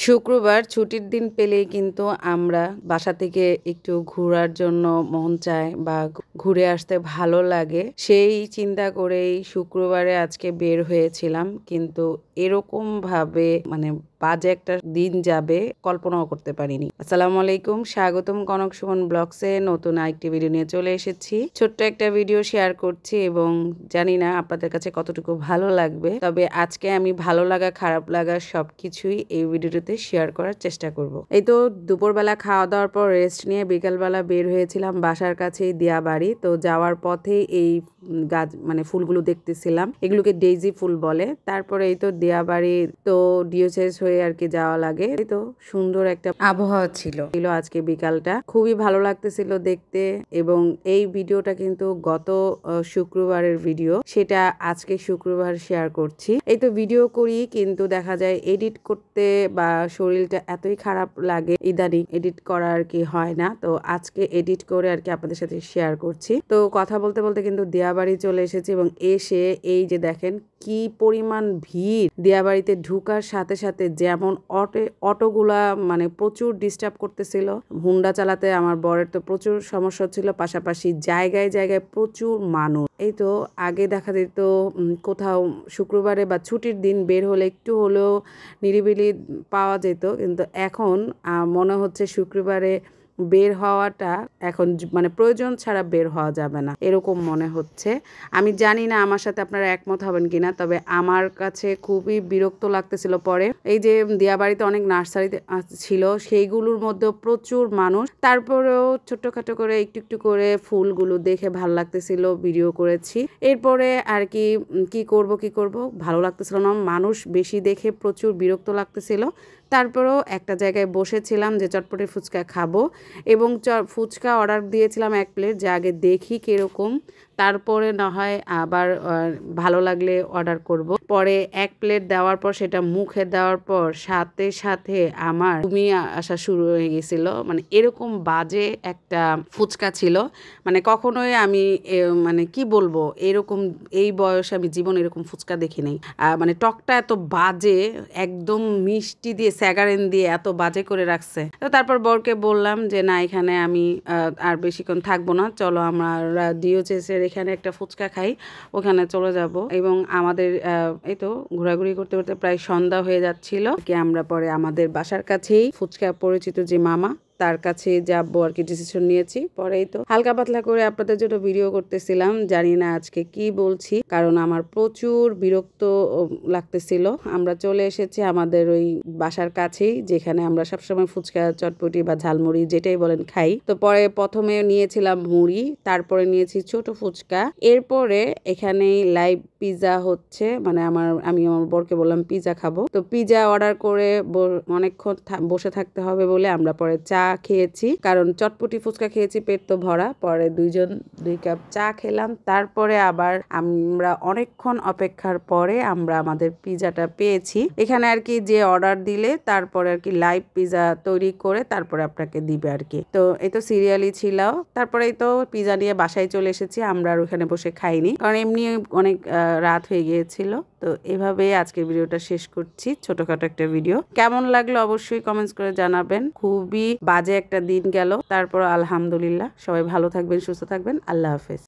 শুক্রবার ছুটির দিন পেলেই কিন্তু আমরা বাসা থেকে একটু ঘোরার জন্য মন চায় বা ঘুরে আসতে ভালো লাগে। সেই চিন্তা করেই শুক্রবারে আজকে বের হয়েছিলাম, কিন্তু এরকম ভাবে বাজে একটা দিন যাবে কল্পনাও করতে পারিনি। আসসালামু আলাইকুম, স্বাগতম কনক সুমন ব্লগসে নতুন আরেকটি ভিডিও নিয়ে চলে এসেছি। ছোট্ট একটা ভিডিও শেয়ার করছি এবং জানি না আপনাদের কাছে কতটুকু ভালো লাগবে, তবে আজকে আমি ভালো লাগা খারাপ লাগা সবকিছুই এই ভিডিওতে শেয়ার করার চেষ্টা করব। এই তো দুপুরবেলা খাওয়া দাওয়ার পর রেস্ট নিয়ে বিকালবেলা বের হয়েছিলাম বাসার কাছেই দিয়াবাড়ি। তো যাওয়ার পথে এই গাছ ফুলগুলো দেখতেছিলাম, এগুলোকে ডেইজি ফুল বলে। তারপরে এই তো দিয়াবাড়ি তো ডিওসেস হয়ে আর কি যাওয়া লাগে। এই তো সুন্দর একটা আবহাওয়া ছিল আজকে বিকালটা, খুবই ভালো লাগতেছিল দেখতে। এবং এই ভিডিওটা কিন্তু গত শুক্রবারের ভিডিও, সেটা আজকে শুক্রবার শেয়ার করছি। এই তো ভিডিও করি, কিন্তু দেখা যায় এডিট করতে বা শরীরটা এতই খারাপ লাগে ইদানিং, এডিট করা আর কি হয় না। তো আজকে এডিট করে আর কি আপনাদের সাথে শেয়ার করছি। তো কথা বলতে বলতে কিন্তু দিয়াবাড়ি চলে এসেছি এবং এসে এই যে দেখেন কি পরিমাণ ভিড়। দিয়াবাড়িতে ঢুকার সাথে সাথে যেমন অটোগুলা প্রচুর ডিস্টার্ব করতেছিল। হুন্ডা চালাতে আমার বরের তো প্রচুর সমস্যা ছিল, পাশাপাশি জায়গায় জায়গায় প্রচুর মানুষ। এই তো আগে দেখা যেত কোথাও শুক্রবারে বা ছুটির দিন বের হলে একটু হলেও নিরিবিলি পাওয়া যেত, কিন্তু এখন মনে হচ্ছে শুক্রবারে বের হওয়াটা এখন প্রয়োজন ছাড়া বের হওয়া যাবে না, এরকম মনে হচ্ছে। আমি জানি না আমার সাথে আপনারা একমত হবেন কিনা, তবে আমার কাছে খুবই বিরক্ত লাগতেছিল। পরে এই যে দিয়াবাড়িতে অনেক নার্সারি ছিল, সেইগুলোর মধ্যেও প্রচুর মানুষ, তারপরেও ছোট্টখাটো করে একটু একটু করে ফুলগুলো দেখে ভালো লাগতেছিল, ভিডিও করেছি। এরপরে আর কি করব ভালো লাগতেছিল না, মানুষ বেশি দেখে প্রচুর বিরক্ত লাগতেছিল। তারপরেও একটা জায়গায় বসেছিলাম যে চটপটি ফুচকা খাবো, এবং ফুচকা অর্ডার দিয়েছিলাম 1 প্লেট, যে আগে দেখি কিরকম, তারপরে না হয় আবার ভালো লাগলে অর্ডার করব। পরে 1 প্লেট দেওয়ার পর সেটা মুখে দেওয়ার পর সাথে সাথে আমার ঘুমি আসা শুরু হয়ে গেছিল। এরকম বাজে একটা ফুচকা ছিল, কখনোই আমি কি বলবো, এরকম এই বয়সে আমি জীবন এরকম ফুচকা দেখি নাই। টকটা এত বাজে, একদম মিষ্টি দিয়ে স্যাগারেন দিয়ে এত বাজে করে রাখছে। তো তারপর বরকে বললাম যে না, এখানে আমি আর বেশিক্ষণ থাকবো না, চলো আমরা ডিওচেসের এখানে একটা ফুচকা খাই, ওখানে চলে যাব। এবং আমাদের এই তো ঘোরাঘুরি করতে করতে প্রায় সন্ধ্যা হয়ে যাচ্ছিল কি, আমরা পরে আমাদের বাসার কাছেই ফুচকা পরিচিত যে মামা, তার কাছে যাবো আর কি ডিসিশন নিয়েছি। পরেই তো হালকা পাতলা করে আপনাদের জন্য ভিডিও করতেছিলাম। জানি না আজকে কি বলছি, কারণ আমার প্রচুর বিরক্ত লাগতেছিল। আমরা চলে এসেছি আমাদের ওই বাসার কাছেই, যেখানে আমরা সবসময় ফুচকা চটপটি বা ঝালমুড়ি যেটাই বলেন খাই। তো পরে প্রথমে নিয়েছিলাম মুড়ি, তারপরে নিয়েছি ছোট ফুচকা, এরপরে এখানেই লাইভ পিজা হচ্ছে, আমি আমার বরকে বললাম পিজা খাবো। তো পিজা অর্ডার করে অনেকক্ষণ বসে থাকতে হবে বলে আমরা পরে চা খেয়েছি, কারণ চটপটি ফুচকা খেয়েছি পেট তো ভরা। পরে 2 কাপ চা খেলাম, তারপরে আবার আমরা অনেকক্ষণ অপেক্ষার পরে আমরা আমাদের পিজাটা পেয়েছি। এখানে আর কি যে অর্ডার দিলে তারপরে আর কি লাইভ পিজা তৈরি করে তারপরে আপনাকে দিবে আর কি। তো এই তো সিরিয়ালই ছিল। তারপরে এই তো পিজা নিয়ে বাসায় চলে এসেছি, আমরা আর ওখানে বসে খাইনি, কারণ এমনি অনেক রাত হয়ে গিয়েছিল। তো এভাবে আজকের ভিডিওটা শেষ করছি, ছোটখাটো একটা ভিডিও। কেমন লাগলো অবশ্যই কমেন্টস করে জানাবেন। খুবই বাজে একটা দিন গেল, তারপর আলহামদুলিল্লাহ। সবাই ভালো থাকবেন, সুস্থ থাকবেন, আল্লাহ হাফেজ।